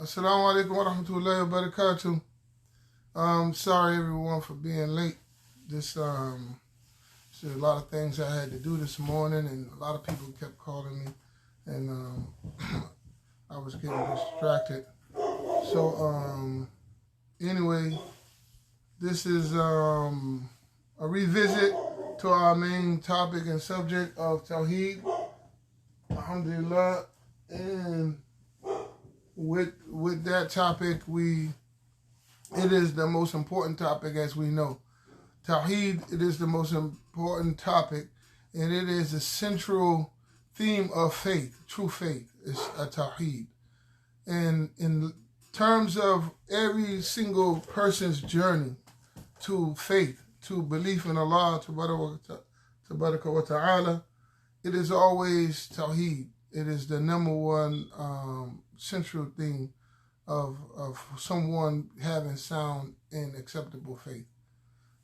Assalamu alaikum wa rahmatullahi wa barakatuh. Sorry everyone for being late. There's a lot of things I had to do this morning, and a lot of people kept calling me, and I was getting distracted. So anyway, this is a revisit to our main topic and subject of Tawheed, alhamdulillah, and with that topic, it is the most important topic, as we know. Tawheed, it is the most important topic, and it is the central theme of faith, true faith, is a Tawheed. And in terms of every single person's journey to faith, to belief in Allah, Tabaraka wa Ta'ala, it is always Tawheed. It is the number one central thing of someone having sound and acceptable faith.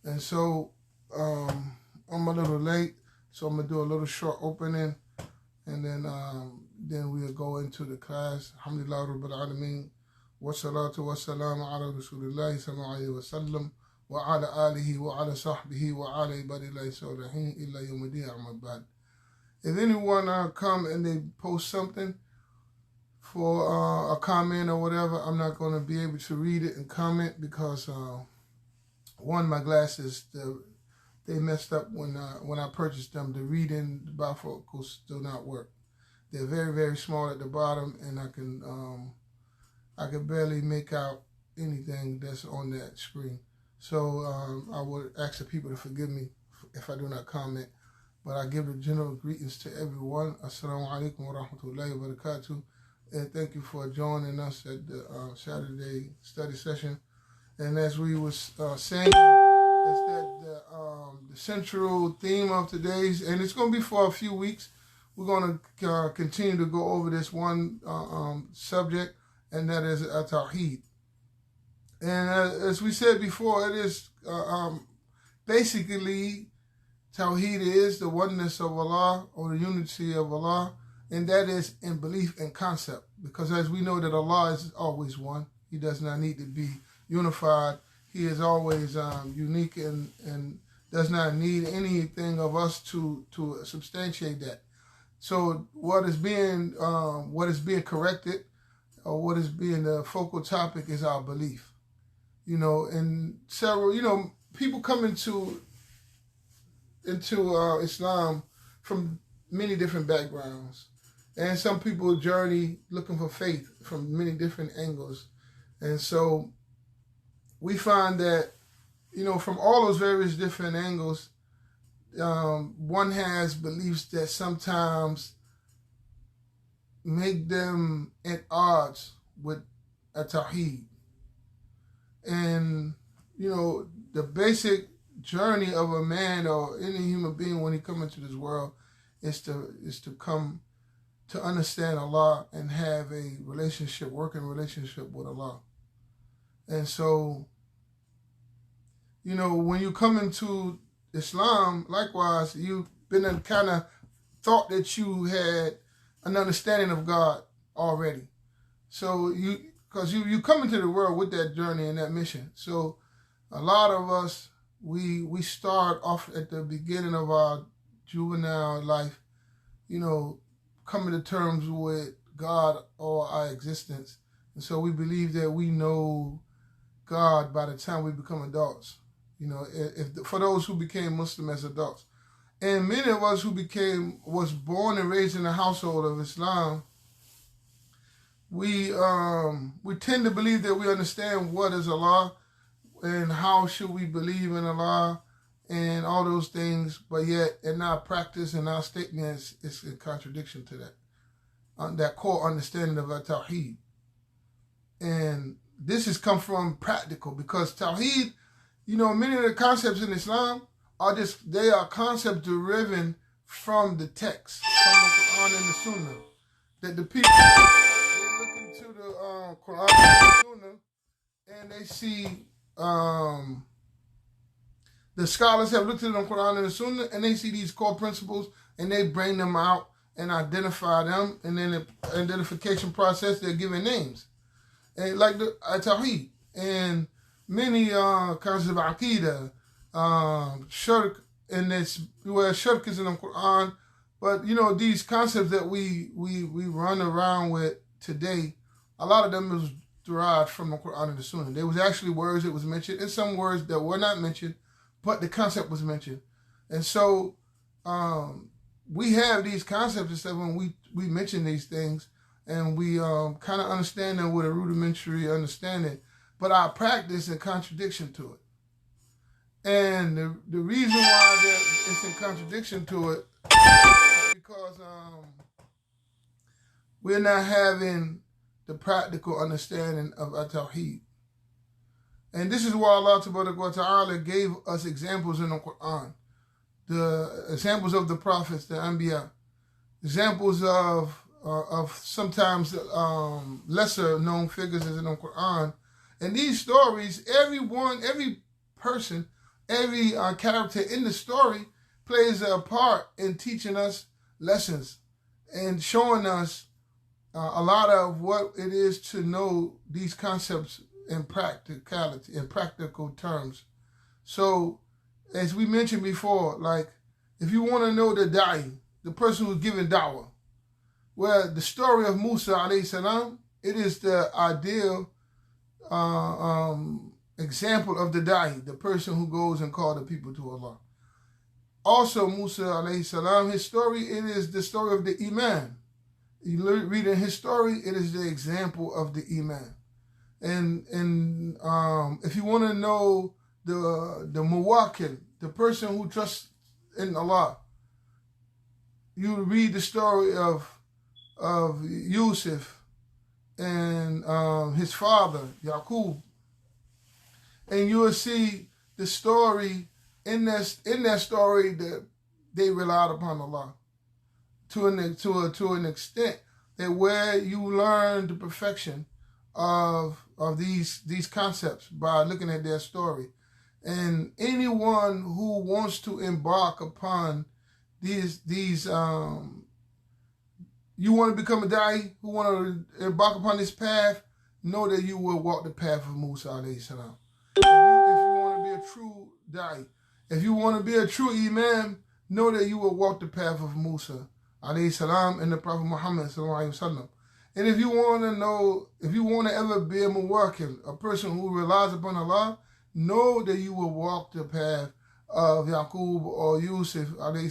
And so I'm a little late, so I'm gonna do a little short opening, and then we'll go into the class. Alhamdulillah Rabbil Alameen, wa salatu wa salam ala Rasulillahi sallallahu alayhi wa sallam, wa ala alihi wa ala sahbihi wa ala ibadillahi salihin illa yawmiddin amma ba'd. If anyone come and they post something for a comment or whatever, I'm not going to be able to read it and comment because one, my glasses, they messed up when I purchased them. The reading bifocals do not work. They're very, very small at the bottom, and I can barely make out anything that's on that screen. So I would ask the people to forgive me if I do not comment. But I give the general greetings to everyone. Assalamu alaikum wa rahmatullahi wa barakatuh. And thank you for joining us at the Saturday study session. And as we was saying, that's the central theme of today's, and it's going to be for a few weeks. We're going to continue to go over this one subject, and that is Tawheed. And as we said before, it is basically Tawheed is the oneness of Allah, or the unity of Allah, and that is in belief and concept. Because as we know that Allah is always one, He does not need to be unified. He is always unique and does not need anything of us to substantiate that. So what is being corrected, or what is being the focal topic, is our belief. And several, people come into Islam from many different backgrounds, and some people journey looking for faith from many different angles. And so we find that from all those various different angles, one has beliefs that sometimes make them at odds with a Tawheed. And the basic journey of a man or any human being when he comes into this world is to come to understand Allah and have a working relationship with Allah. And so, when you come into Islam, likewise, you've been kind of thought that you had an understanding of God already. So because you come into the world with that journey and that mission. So a lot of us, we start off at the beginning of our juvenile life, coming to terms with God or our existence. And so we believe that we know God by the time we become adults. For those who became Muslim as adults. And many of us who was born and raised in the household of Islam, we tend to believe that we understand what is Allah and how should we believe in Allah and all those things, but yet in our practice and our statements, it's in contradiction to that core understanding of our Tawheed. And this has come from practical, because Tawheed, many of the concepts in Islam they are concepts deriving from the text, from the Quran and the Sunnah. That the people, they look into the Quran and the Sunnah, and they see the scholars have looked at the Quran and the Sunnah, and they see these core principles, and they bring them out and identify them, and then the identification process, they're given names. and like the Tawheed, and many concepts of Aqidah, Shirk, and this, well, Shirk is in the Quran, but these concepts that we run around with today, a lot of them is derived from the Quran and the Sunnah. There was actually words that was mentioned, and some words that were not mentioned, but the concept was mentioned. And so we have these concepts and stuff when we mention these things, and we kind of understand them with a rudimentary understanding, but our practice in contradiction to it. And the reason why it's in contradiction to it is because we're not having the practical understanding of At-Tawheed. And this is why Allah Ta'ala gave us examples in the Quran. The examples of the prophets, the Anbiya. Examples of sometimes lesser known figures in the Quran. And these stories, every person, every character in the story plays a part in teaching us lessons and showing us a lot of what it is to know these concepts in practicality, in practical terms. So, as we mentioned before, like, if you want to know the da'i, the person who's giving da'wah, well, the story of Musa alayhi salam, it is the ideal example of the da'i, the person who goes and calls the people to Allah. Also, Musa alayhi salam, his story, it is the story of the Iman. You read in his story, it is the example of the Iman. And if you want to know the Muwahid, the person who trusts in Allah, you read the story of Yusuf and his father, Yaqub, and you will see the story in that story that they relied upon Allah to an extent that where you learn the perfection of these concepts by looking at their story. And anyone who wants to embark upon these you want to become a da'i, who want to embark upon this path, know that you will walk the path of Musa alayhi salam. If you want to be a true da'i, if you want to be a true imam, know that you will walk the path of Musa alayhi salam and the Prophet Muhammad sallallahu alayhi wasallam. And if you want to ever be a muwahid, a person who relies upon Allah, know that you will walk the path of Yaqub or Yusuf alayhi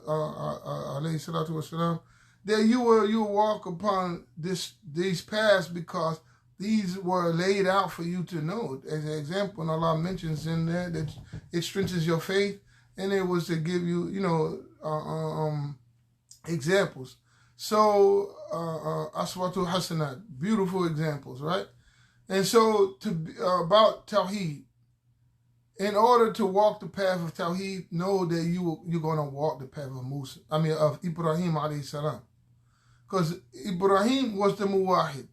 salatu wasalam, that you will walk upon these paths because these were laid out for you to know. As an example, and Allah mentions in there that it strengthens your faith, and it was to give you, examples. So, Aswatu Hasanat, beautiful examples, right? And so, about Tawheed, in order to walk the path of Tawheed, know that you're going to walk the path of Ibrahim alayhi salam. Because Ibrahim was the Muwahid.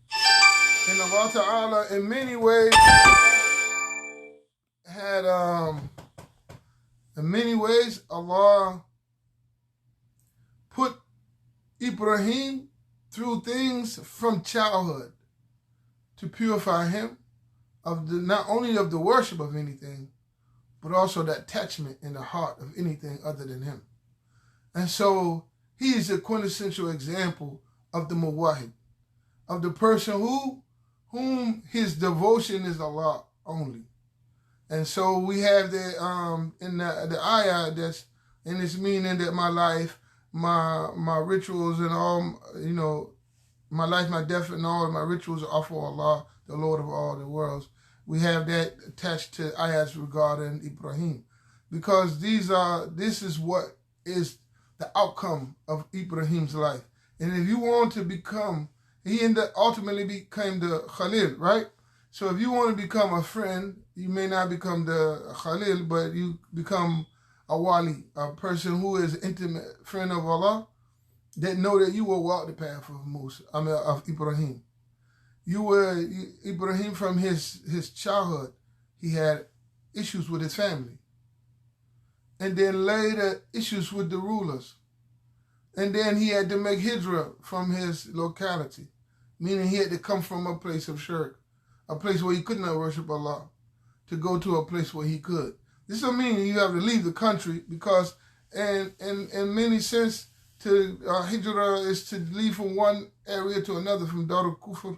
And Allah Ta'ala, in many ways, Allah put Ibrahim through things from childhood to purify him of not only of the worship of anything, but also the attachment in the heart of anything other than him. And so he is a quintessential example of the Muwahid, of the person whom his devotion is Allah only. And so we have that in the ayah that's in its meaning that my life, my rituals and all, my life, my death and all of my rituals are for Allah, the Lord of all the worlds. We have that attached to ayahs regarding Ibrahim, because this is what is the outcome of Ibrahim's life. And if you want to become, he ultimately became the Khalil, right? So if you want to become a friend, you may not become the Khalil, but you become a wali, a person who is an intimate friend of Allah, that know that you will walk the path of Ibrahim. Ibrahim from his childhood, he had issues with his family. And then later, issues with the rulers. And then he had to make hijrah from his locality, meaning he had to come from a place of shirk, a place where he could not worship Allah, to go to a place where he could. This doesn't mean you have to leave the country, because in many sense, to hijrah is to leave from one area to another, from Darul Kufr,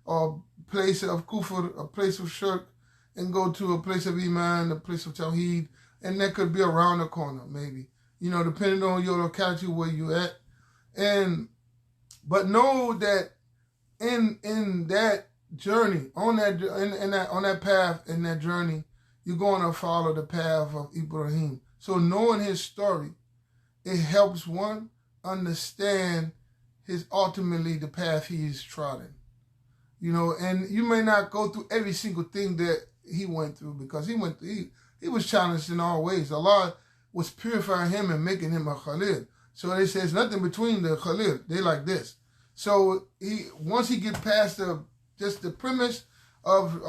or place of Kufr, a place of Shirk, and go to a place of Iman, a place of Tawheed, and that could be around the corner, maybe, depending on your locality where you at. But know that in that journey, on that path, in that journey, you're going to follow the path of Ibrahim. So knowing his story, it helps one understand ultimately the path he's trodden. And you may not go through every single thing that he went through, because he was challenged in all ways. Allah was purifying him and making him a Khalil. So they say there's nothing between the Khalil. They like this. So once he get past just the premise of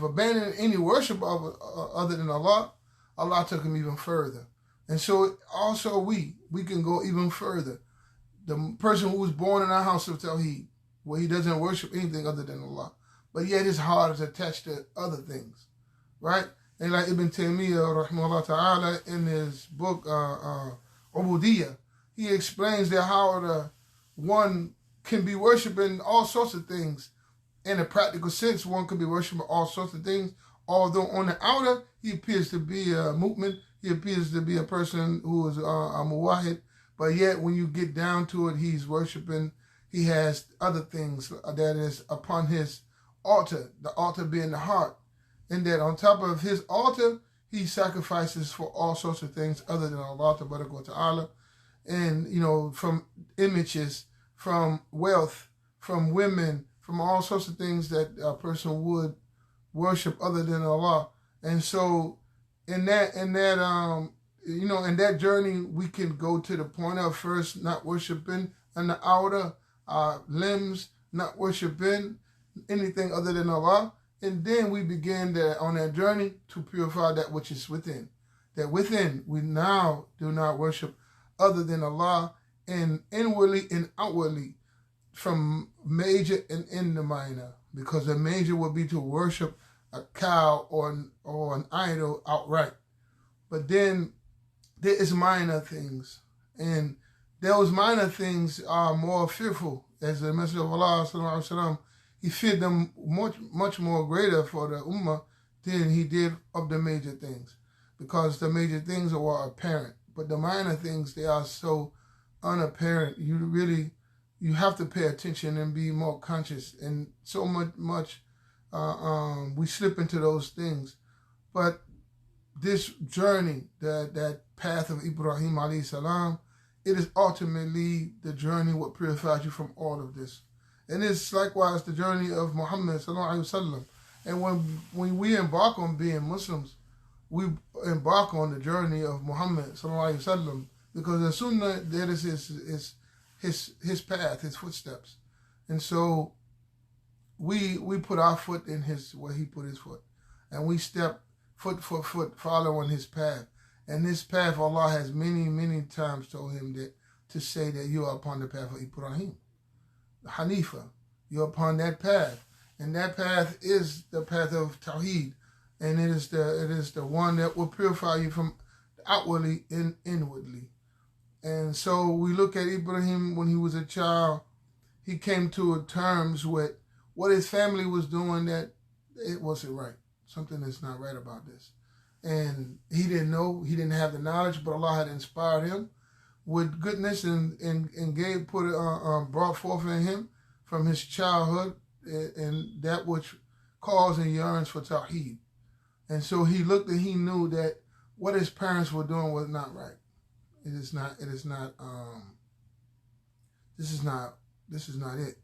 abandoning any worship of other than Allah, Allah took him even further. And so also we can go even further. The person who was born in a house of Tawheed, where he doesn't worship anything other than Allah, but yet his heart is attached to other things, right? And like Ibn Taymiyyah, rahimahullah ta'ala, in his book, Ubudiyya, he explains that how one can be worshiping all sorts of things. In a practical sense, one could be worshiping all sorts of things, although on the outer, he appears to be a mu'min, he appears to be a person who is a Muwahid, but yet when you get down to it, he's worshiping, he has other things that is upon his altar, the altar being the heart, and that on top of his altar, he sacrifices for all sorts of things other than Allah Ta'ala, and from images, from wealth, from women, from all sorts of things that a person would worship other than Allah. And so in that journey, we can go to the point of first not worshiping on the outer limbs, not worshiping anything other than Allah. And then we begin on that journey to purify that which is within. That within, we now do not worship other than Allah, and inwardly and outwardly, from major and in the minor. Because the major would be to worship a cow or an idol outright. But then there is minor things. And those minor things are more fearful. As the Messenger of Allah, sallallahu alaihi wasallam, he feared them much more greater for the ummah than he did of the major things. Because the major things were apparent. But the minor things, they are so unapparent. You have to pay attention and be more conscious. And so much we slip into those things. But this journey, that path of Ibrahim alayhi salam, it is ultimately the journey what purifies you from all of this. And it's likewise the journey of Muhammad sallallahu alaihi wasallam. And when we embark on being Muslims, we embark on the journey of Muhammad sallallahu alaihi wasallam, because the Sunnah, that is his path, his footsteps. And so we put our foot in where he put his foot, and we step foot for foot following his path. And this path, Allah has many times told him to say that you are upon the path of Ibrahim, the Hanifa. You're upon that path, and that path is the path of Tawheed, and it is the one that will purify you from outwardly and inwardly. And so we look at Ibrahim when he was a child. He came to terms with what his family was doing, that it wasn't right. Something is not right about this. And he didn't know, he didn't have the knowledge, but Allah had inspired him with goodness and brought forth in him from his childhood and that which calls and yearns for Tawheed. And so he looked and he knew that what his parents were doing was not right. This is not it.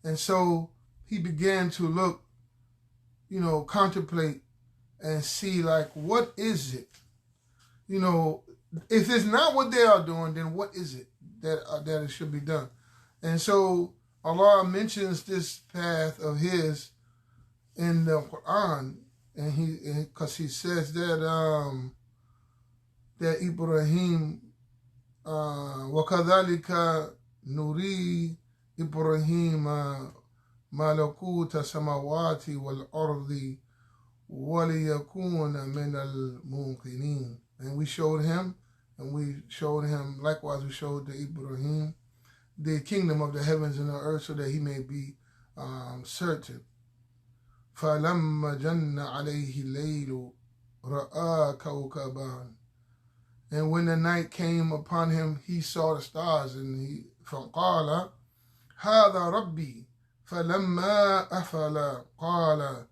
And so he began to look, contemplate and see, like, what is it? If it's not what they are doing, then what is it that it should be done? And so Allah mentions this path of his in the Quran, and because he says that Ibrahim, وَكَذَلِكَ نُرِي إِبْرَاهِيمَ ملكوت السماوات والأرض وَلِيَكُونَ مِنَ الْمُوقِنِينَ. And we showed him, likewise we showed to Ibrahim, the kingdom of the heavens and the earth, so that he may be certain. فَلَمَّا جَنَّ عَلَيْهِ اللَّيْلُ رَآ كَوْكَبًا. And when the night came upon him, he saw the stars, and he فَقَالَ هَذَا رَبِّي. فَلَمَّا أَفَلَ قَالَ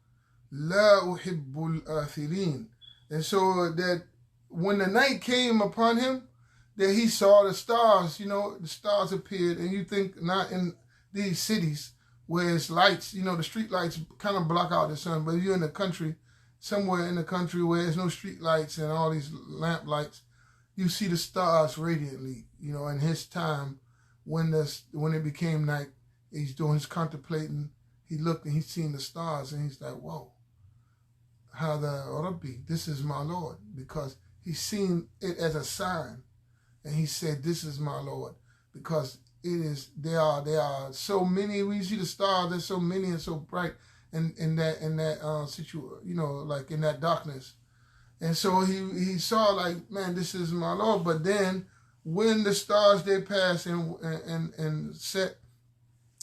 La uhibbul athilin. And so that when the night came upon him, that he saw the stars, the stars appeared. And you think not in these cities where it's lights, the street lights kind of block out the sun. But if you're in the country, somewhere in the country where there's no street lights and all these lamp lights, you see the stars radiantly. In his time, when it became night, he's doing his contemplating. He looked and he's seen the stars, and he's like, whoa. Hada Rabbi, this is my Lord, because he's seen it as a sign, and he said, "This is my Lord," because there are so many. We see the stars. There's so many and so bright in that situation, like in that darkness, and so he saw like, man, this is my Lord. But then when the stars they passed and set,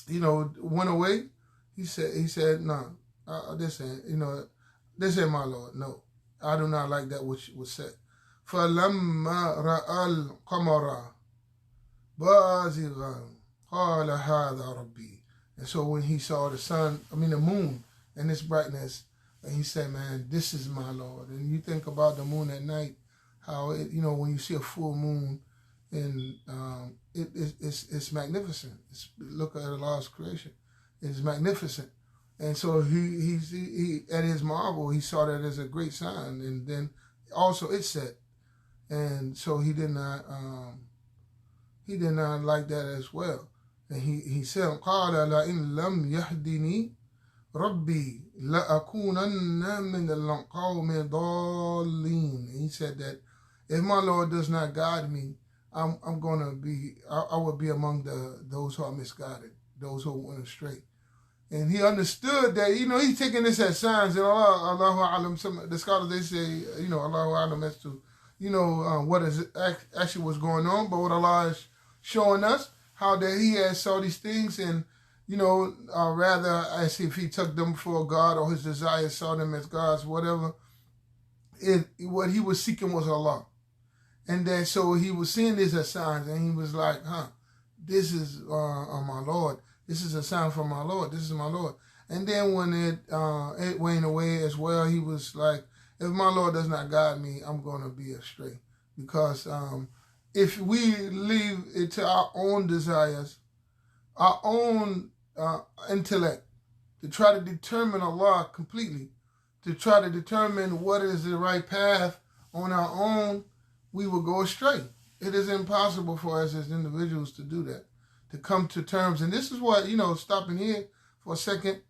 went away, he said, no, this ain't, This ain't my Lord. No, I do not like that which was said. فَلَمَّا رَأَى الْقَمَرَ بَازِغًا قَالَ هَذَا رَبِّي. And so when he saw the moon and its brightness, and he said, man, this is my Lord. And you think about the moon at night, how it, when you see a full moon, and it's magnificent. Look at Allah's creation. It's magnificent. And so he at his marvel, he saw that as a great sign, and then also it set, and so he did not like that as well. And he said, قال لئن لم يهدني ربي لأكونن من القوم الضالين. He said that if my Lord does not guide me, I would be among those who are misguided, those who went astray. And he understood that, he's taking this as signs. And Allahu Alam, the scholars, they say, Allahu Alam as to, what is actually what's going on. But what Allah is showing us, how that he has saw these things, and, rather as if he took them for God, or his desires saw them as gods, whatever. What he was seeking was Allah. And then so he was seeing this as signs, and he was like, this is my Lord. This is a sign from my Lord. This is my Lord. And then when it went away as well, he was like, if my Lord does not guide me, I'm going to be astray. Because if we leave it to our own desires, our own intellect, to try to determine Allah completely, to try to determine what is the right path on our own, we will go astray. It is impossible for us as individuals to do that, to come to terms. And this is what, stopping here for a second,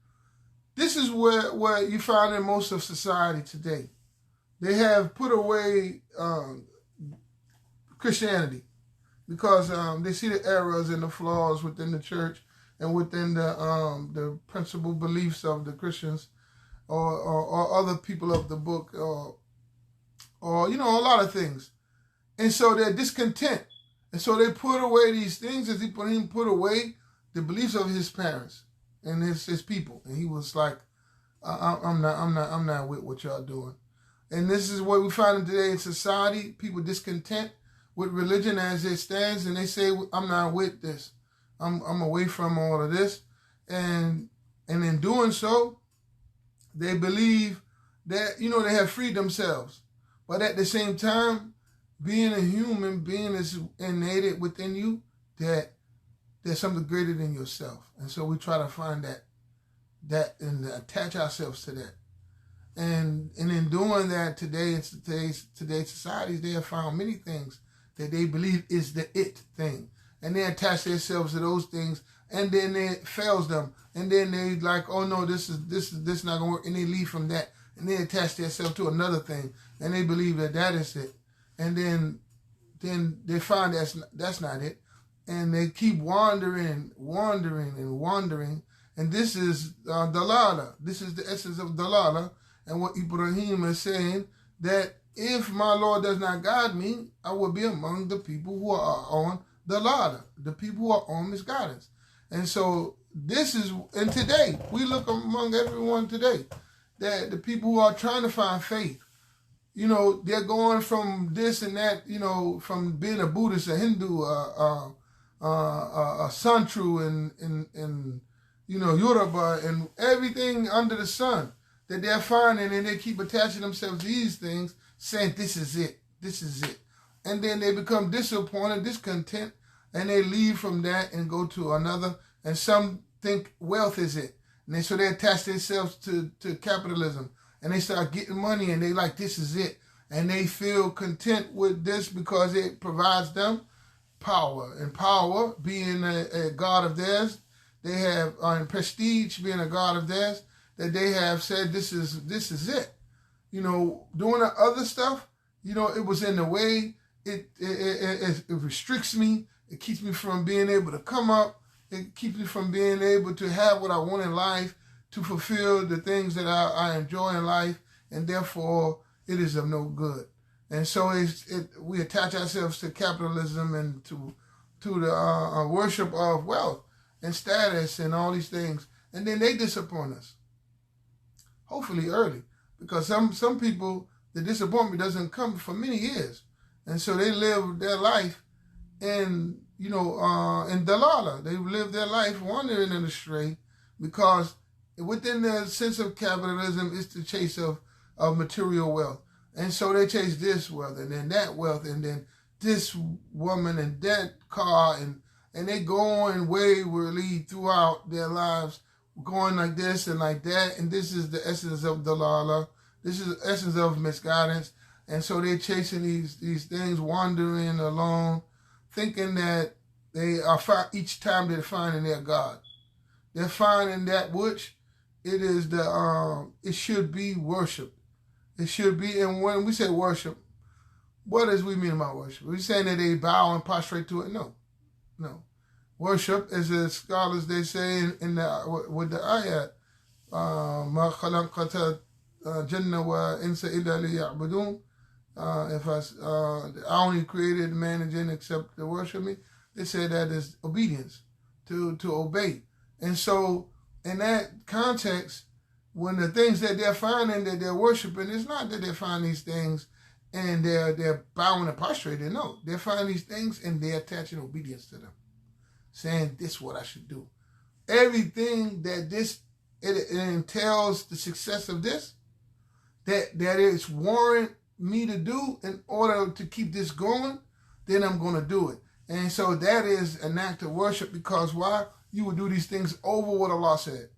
this is where you find in most of society today. They have put away Christianity because they see the errors and the flaws within the church and within the principal beliefs of the Christians or other people of the book or a lot of things. And so they're discontent. And so they put away these things as he put away the beliefs of his parents and his people. And he was like, I'm not with what y'all doing. And this is what we find today in society. People discontent with religion as it stands, and they say, I'm not with this. I'm away from all of this. And in doing so, they believe that, they have freed themselves. But at the same time, being a human being is innate within you, that there's something greater than yourself. And so we try to find that and attach ourselves to that. And in doing that today, in today's societies, they have found many things that they believe is the it thing. And they attach themselves to those things, and then it fails them. And then they like, oh no, this is not gonna work, and they leave from that. And they attach themselves to another thing, and they believe that is it. And then they find that's not it. And they keep wandering. And this is dalala. This is the essence of dalala. And what Ibrahim is saying, that if my Lord does not guide me, I will be among the people who are on dalala, the people who are on misguidance. And so this is, and today, we look among everyone today, that the people who are trying to find faith, you know, they're going from this and that, you know, from being a Buddhist, a Hindu, a Santru, and you know, Yoruba, and everything under the sun that they're finding, and they keep attaching themselves to these things, saying, this is it, this is it. And then they become disappointed, discontent, and they leave from that and go to another, and some think wealth is it. And so they attach themselves to capitalism, and they start getting money, and they like, this is it. And they feel content with this because it provides them power. And power being a god of theirs, they have, and prestige being a god of theirs, that they have said, this is it. You know, doing the other stuff, you know, it was in the way, it restricts me, it keeps me from being able to come up, it keeps me from being able to have what I want in life, to fulfill the things that I enjoy in life, and therefore it is of no good. And so we attach ourselves to capitalism and to the worship of wealth and status and all these things, and then they disappoint us. Hopefully early, because some people, the disappointment doesn't come for many years, and so they live their life in, you know, in dalala. They live their life wandering and astray, because within the sense of capitalism is the chase of material wealth. And so they chase this wealth and then that wealth and then this woman and that car, and they go on waywardly throughout their lives, going like this and like that. And this is the essence of dalala. This is the essence of misguidance. And so they're chasing these things, wandering along, thinking that they are each time they're finding their God. They're finding that which it is it should be worship. It should be, and when we say worship, what does we mean by worship? Are we saying that they bow and prostrate to it? No. Worship, as the scholars, they say with the ayat, مَا خَلَقْتَ الْجِنَّ وَإِنسَ إِلَّا لِيَعْبُدُونَ. I only created man and jinn except to worship me. They say that is obedience, to obey. And so, in that context, when the things that they're finding that they're worshiping, it's not that they're finding these things and they're bowing and prostrating. No, they're finding these things and they're attaching obedience to them, saying, this is what I should do. Everything that it entails the success of this, that it's warrant me to do in order to keep this going, then I'm going to do it. And so that is an act of worship, because why? You would do these things over what Allah said.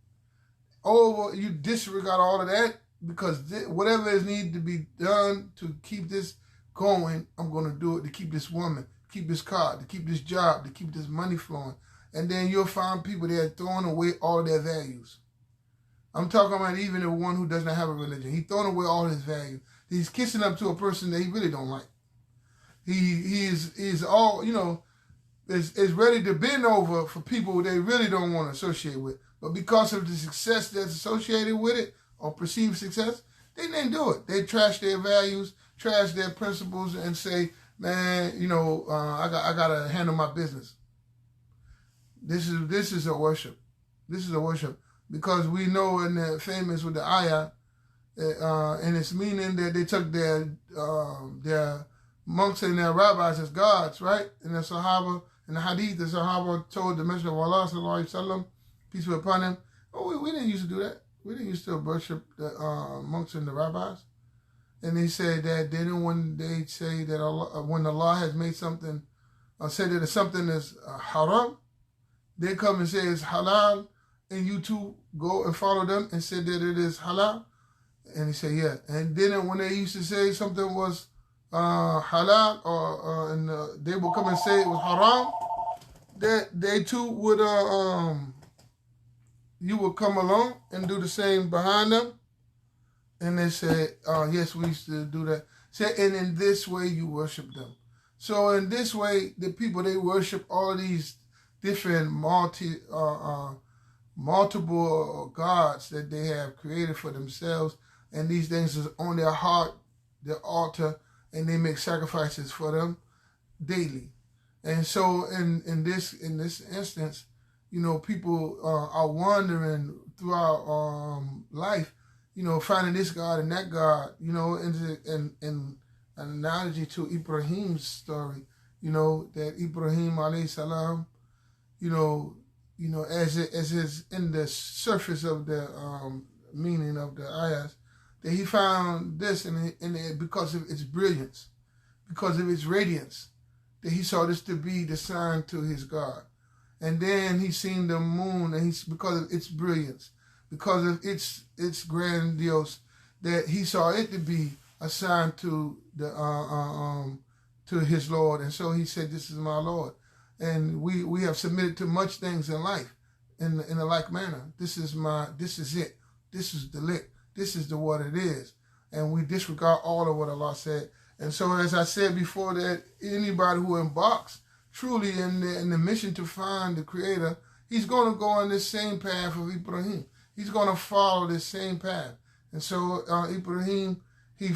Over, you disregard all of that, because whatever is needed to be done to keep this going, I'm going to do it, to keep this woman, keep this car, to keep this job, to keep this money flowing. And then you'll find people that are throwing away all of their values. I'm talking about even the one who does not have a religion. He's throwing away all his value. He's kissing up to a person that he really don't like. He is all, you know, is ready to bend over for people they really don't want to associate with. But because of the success that's associated with it, or perceived success, they didn't do it. They trash their values, trash their principles, and say, man, you know, I got to handle my business. This is a worship. This is a worship. Because we know in the famous with the ayah, and it's meaning that they took their monks and their rabbis as gods, right? And the Sahaba, in the hadith, the Sahaba told the Messenger of Allah, sallallahu alaihi wasallam, peace be upon him, oh, we didn't used to do that. We didn't used to worship the monks and the rabbis. And they said that when they say that Allah, when Allah has made something, or said that something is haram, they come and say it's halal, and you too go and follow them and say that it is halal. And he said, yeah. And then when they used to say something was halal, or they would come and say it was haram, that they too would you would come along and do the same behind them. And they said, yes, we used to do that. And in this way you worship them. So in this way, the people, they worship all these different multiple gods that they have created for themselves, and these things is on their heart, their altar, and they make sacrifices for them daily. And so in this instance, people are wandering throughout life, finding this God and that God, in an analogy to Ibrahim's story, that Ibrahim alayhi salam, as is in the surface of the meaning of the ayahs, that he found this and because of its brilliance, because of its radiance, that he saw this to be the sign to his God. And then he seen the moon, and because of its brilliance, because of its grandiose, that he saw it to be a sign to the to his Lord. And so he said, "This is my Lord." And we have submitted to much things in life in a like manner. This is it. This is the lick. This is what it is. And we disregard all of what Allah said. And so, as I said before, that anybody who embarks truly in the mission to find the Creator, he's going to go on this same path of Ibrahim. He's going to follow this same path. And so Ibrahim, he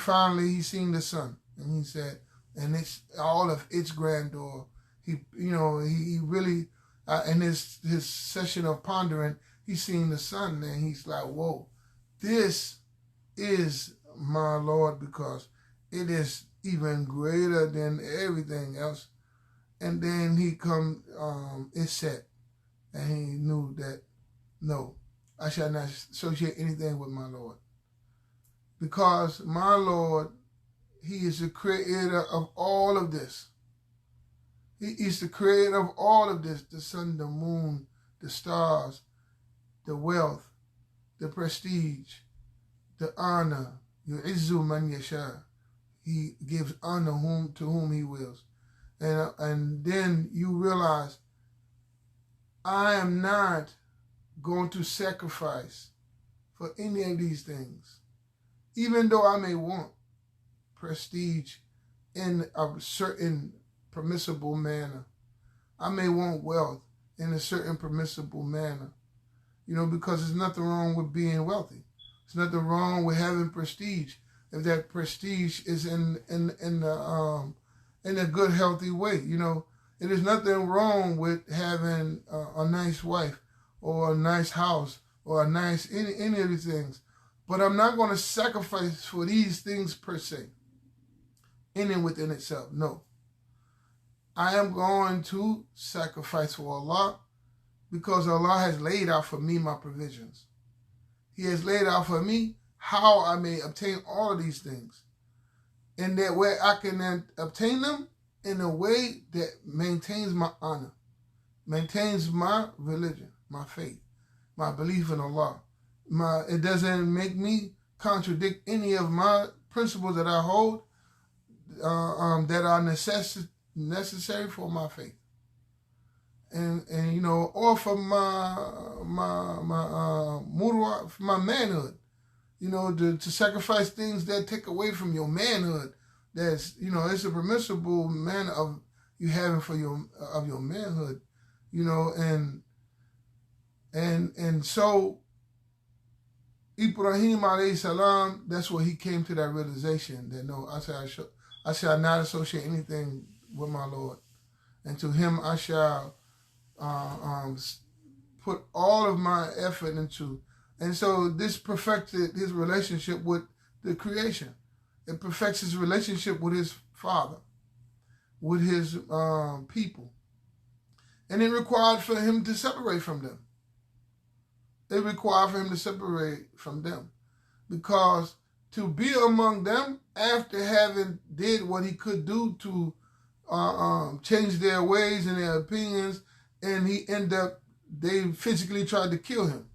seen the sun, and he said, and it's all of its grandeur. He really, in his session of pondering, he seen the sun, and he's like, whoa, this is my Lord, because it is even greater than everything else. And then he it set, and he knew that, no, I shall not associate anything with my Lord. Because my Lord, he is the creator of all of this. He is the creator of all of this, the sun, the moon, the stars, the wealth, the prestige, the honor. Yu'izzu man yasha. He gives honor to whom he wills. And then you realize, I am not going to sacrifice for any of these things. Even though I may want prestige in a certain permissible manner. I may want wealth in a certain permissible manner. Because there's nothing wrong with being wealthy. There's nothing wrong with having prestige, if that prestige is in a good, healthy way. It is nothing wrong with having a nice wife or a nice house or a nice any of these things. But I'm not going to sacrifice for these things per se, in and within itself. No. I am going to sacrifice for Allah, because Allah has laid out for me my provisions. He has laid out for me how I may obtain all of these things. And that way I can then obtain them in a way that maintains my honor, maintains my religion, my faith, my belief in Allah. It doesn't make me contradict any of my principles that I hold that are necessary for my faith. And or for my murwa, for my manhood, to sacrifice things that take away from your manhood. That's it's a permissible manner of you having for your manhood, and so Ibrahim alayhi salam, that's where he came to that realization that no, I shall not associate anything with my Lord, and to him I shall put all of my effort into. And so this perfected his relationship with the creation. It perfects his relationship with his Father, with his people. And it required for him to separate from them. It required for him to separate from them. Because to be among them, after having did what he could do to change their ways and their opinions, and they physically tried to kill him.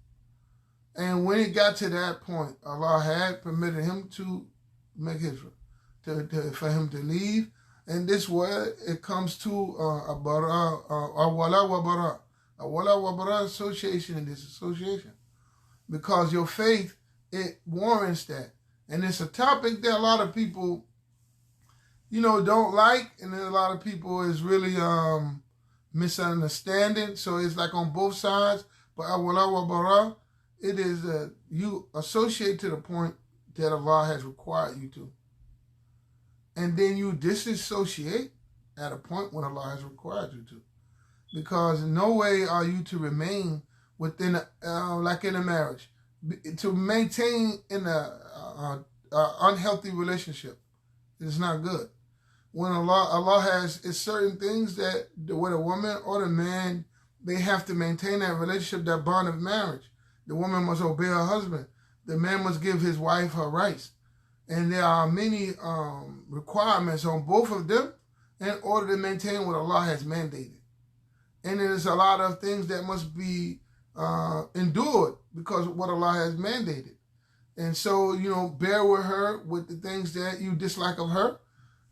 And when it got to that point, Allah had permitted him to make hijrah, for him to leave. And this way it comes to a wala wa bara. A wala wa bara association and disassociation. Because your faith, it warrants that. And it's a topic that a lot of people, don't like, and then a lot of people is really misunderstanding. So it's like on both sides. But awala wa bara, it is you associate to the point that Allah has required you to. And then you disassociate at a point when Allah has required you to. Because in no way are you to remain within, like in a marriage, to maintain in a unhealthy relationship. It's not good. When Allah has certain things that with a woman or the man, they have to maintain that relationship, that bond of marriage. The woman must obey her husband. The man must give his wife her rights. And there are many requirements on both of them in order to maintain what Allah has mandated. And there's a lot of things that must be endured because of what Allah has mandated. And so, bear with her with the things that you dislike of her.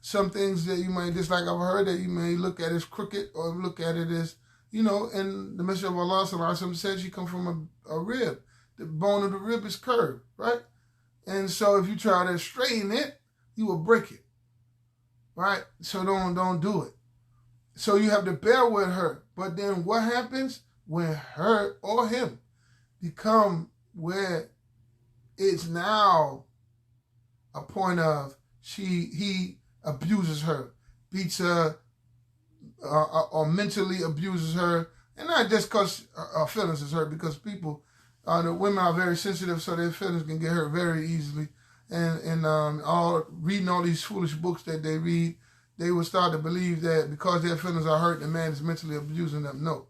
Some things that you might dislike of her that you may look at as crooked or look at it as, and the Messenger of Allah ﷺ said she come from a rib. The bone of the rib is curved, right? And so if you try to straighten it, you will break it, right? So don't do it. So you have to bear with her. But then what happens when her or him become where it's now a point of he abuses her, beats her, or mentally abuses her, and not just because her feelings is hurt, because people, the women are very sensitive, so their feelings can get hurt very easily. And reading all these foolish books that they read, they will start to believe that because their feelings are hurt, the man is mentally abusing them. No.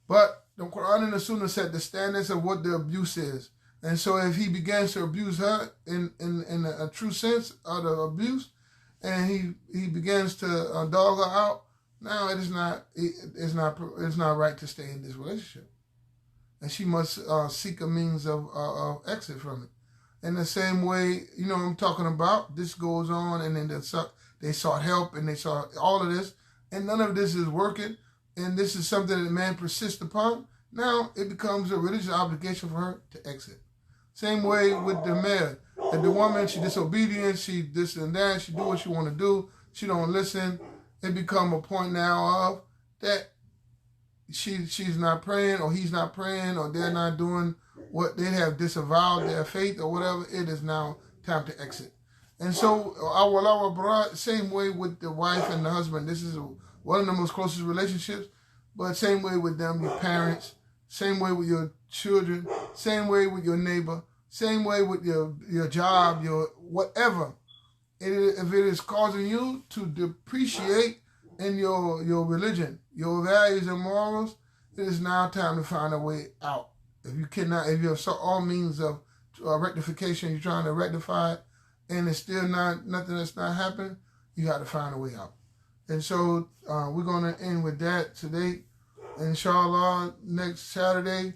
But the Quran and the Sunnah set the standards of what the abuse is. And so if he begins to abuse her in a true sense of the abuse, and he begins to dog her out, now it's not right to stay in this relationship. And she must seek a means of exit from it. In the same way, I'm talking about, this goes on, and then they sought help, and they saw all of this, and none of this is working, and this is something that the man persists upon. Now it becomes a religious obligation for her to exit. Same way with the man. If the woman, she disobedient, she this and that, she do what she want to do, she don't listen, it become a point now of that she's not praying, or he's not praying, or they're not doing what they have disavowed their faith or whatever. It is now time to exit. And so, same way with the wife and the husband. This is one of the most closest relationships, but same way with them, your parents, same way with your children, same way with your neighbor, same way with your job, your whatever. If it is causing you to depreciate in your religion, your values and morals, it is now time to find a way out. If you have all means of rectification, you're trying to rectify it, and it's still nothing that's not happening, you got to find a way out. And so we're going to end with that today. Inshallah, next Saturday,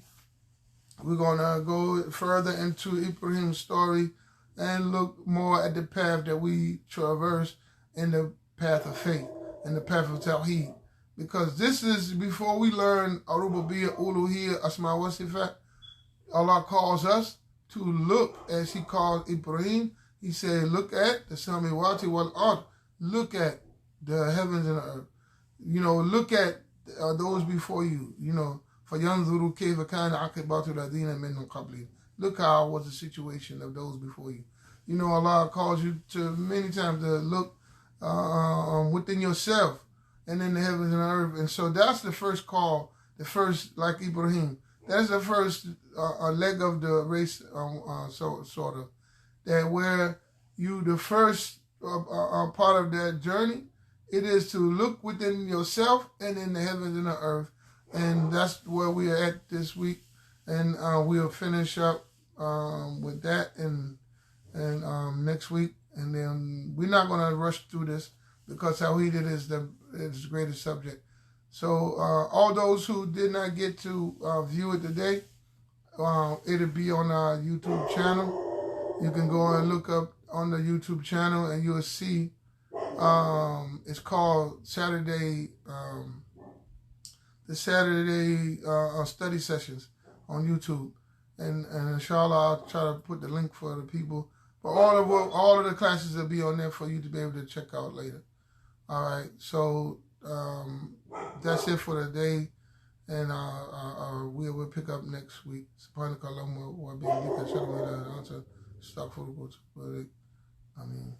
we're going to go further into Ibrahim's story and look more at the path that we traverse in the path of faith, in the path of Tawheed. Because this is before we learn Arububiyya, Uluhiyya, Asma wa Sifat. Allah calls us to look, as he called Ibrahim. He said, look at the Samawati wal Ard. Look at the heavens and the earth. Look at those before you. فَيَنْظُرُوا كَيْفَ كَانَ عَاقِبَةُ الَّذِينَ مِنْهُمْ قَبْلِهِمْ. Look how was the situation of those before you. Allah calls you to many times to look within yourself and in the heavens and the earth. And so that's the first call, the first, like Ibrahim. That's the first leg of the race, sort of. That where the first part of that journey, it is to look within yourself and in the heavens and the earth. And that's where we are at this week. And we'll finish up with that and next week. And then we're not going to rush through this because Tawheed is the greatest subject. So all those who did not get to view it today, it'll be on our YouTube channel. You can go and look up on the YouTube channel and you'll see it's called Saturday, the Saturday study sessions on YouTube. And inshallah, I'll try to put the link for the people. But all of the classes will be on there for you to be able to check out later. All right, so that's it for today. And we will pick up next week. Subhanaka Allahumma wa bihamdika ashhadu an la ilaha illa anta astaghfiruka wa atubu ilaik. I mean.